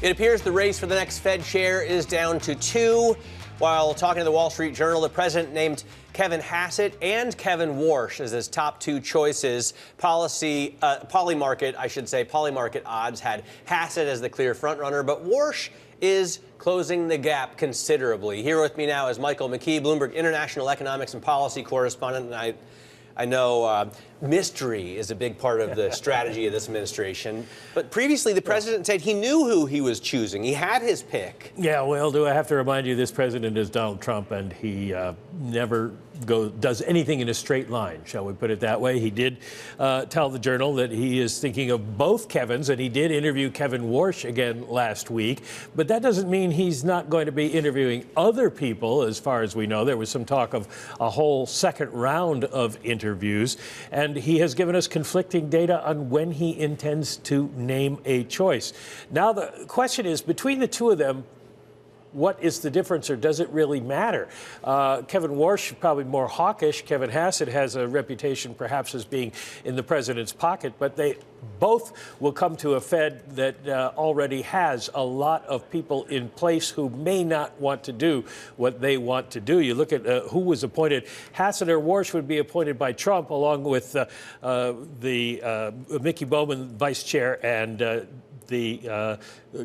It appears the race for the next Fed chair is down to two. While talking to the Wall Street Journal, the president named Kevin Hassett and Kevin Warsh as his top two choices. Polymarket odds had Hassett as the clear frontrunner, but Warsh is closing the gap considerably. Here with me now is Michael McKee, Bloomberg International Economics and Policy Correspondent. And I know mystery is a big part of the strategy of this administration. But previously, the president said he knew who he was choosing. He had his pick. Yeah, well, do I have to remind you, this president is Donald Trump, and he never does anything in a straight line, shall we put it that way. He did tell the Journal that he is thinking of both Kevins, and he did interview Kevin Warsh again last week. But that doesn't mean he's not going to be interviewing other people, as far as we know. There was some talk of a whole second round of interviews, and he has given us conflicting data on when he intends to name a choice. Now the question is, between the two of them, what is the difference, or does it really matter? Kevin Warsh is probably more hawkish. Kevin Hassett has a reputation perhaps as being in the president's pocket, but they both will come to a Fed that already has a lot of people in place who may not want to do what they want to do. You look at who was appointed. Hassett or Warsh would be appointed by Trump, along with McKee Bowman, vice chair, and the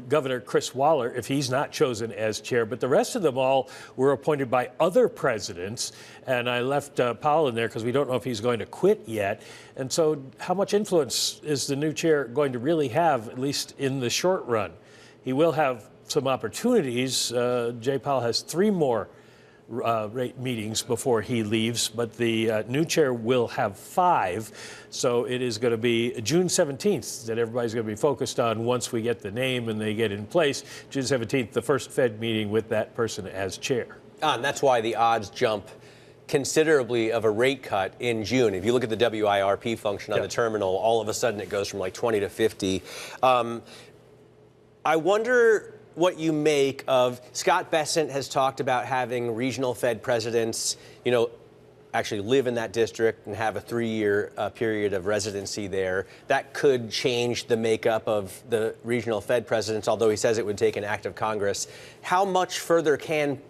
Governor Chris Waller, if he's not chosen as chair. But the rest of them all were appointed by other presidents. And I left Powell in there because we don't know if he's going to quit yet. And so how much influence is the new chair going to really have, at least in the short run? He will have some opportunities. Jay Powell has 3 more rate meetings before he leaves, but the new chair will have 5. So it is going to be June 17th that everybody's going to be focused on once we get the name and they get in place. June 17th, the first Fed meeting with that person as chair. And that's why the odds jump considerably of a rate cut in June. If you look at the WIRP function on the terminal, all of a sudden it goes from like 20 to 50. I wonder what you make of Scott Bessent has talked about having regional Fed presidents, actually live in that district and have a 3-year period of residency there. That could change the makeup of the regional Fed presidents, although he says it would take an act of Congress. How much further can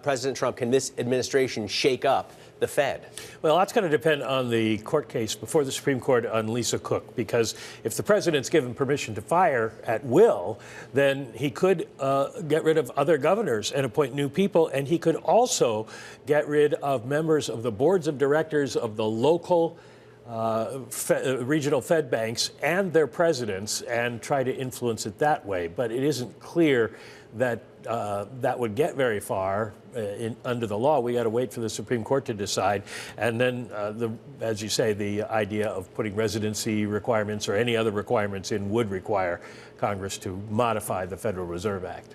President Trump, can this administration shake up the Fed? Well, that's going to depend on the court case before the Supreme Court on Lisa Cook, because if the president's given permission to fire at will, then he could get rid of other governors and appoint new people, and he could also get rid of members of the boards of directors of the local regional Fed banks and their presidents and try to influence it that way. But it isn't clear that that would get very far under the law. We got to wait for the Supreme Court to decide. And then, as you say, the idea of putting residency requirements or any other requirements in would require Congress to modify the Federal Reserve Act.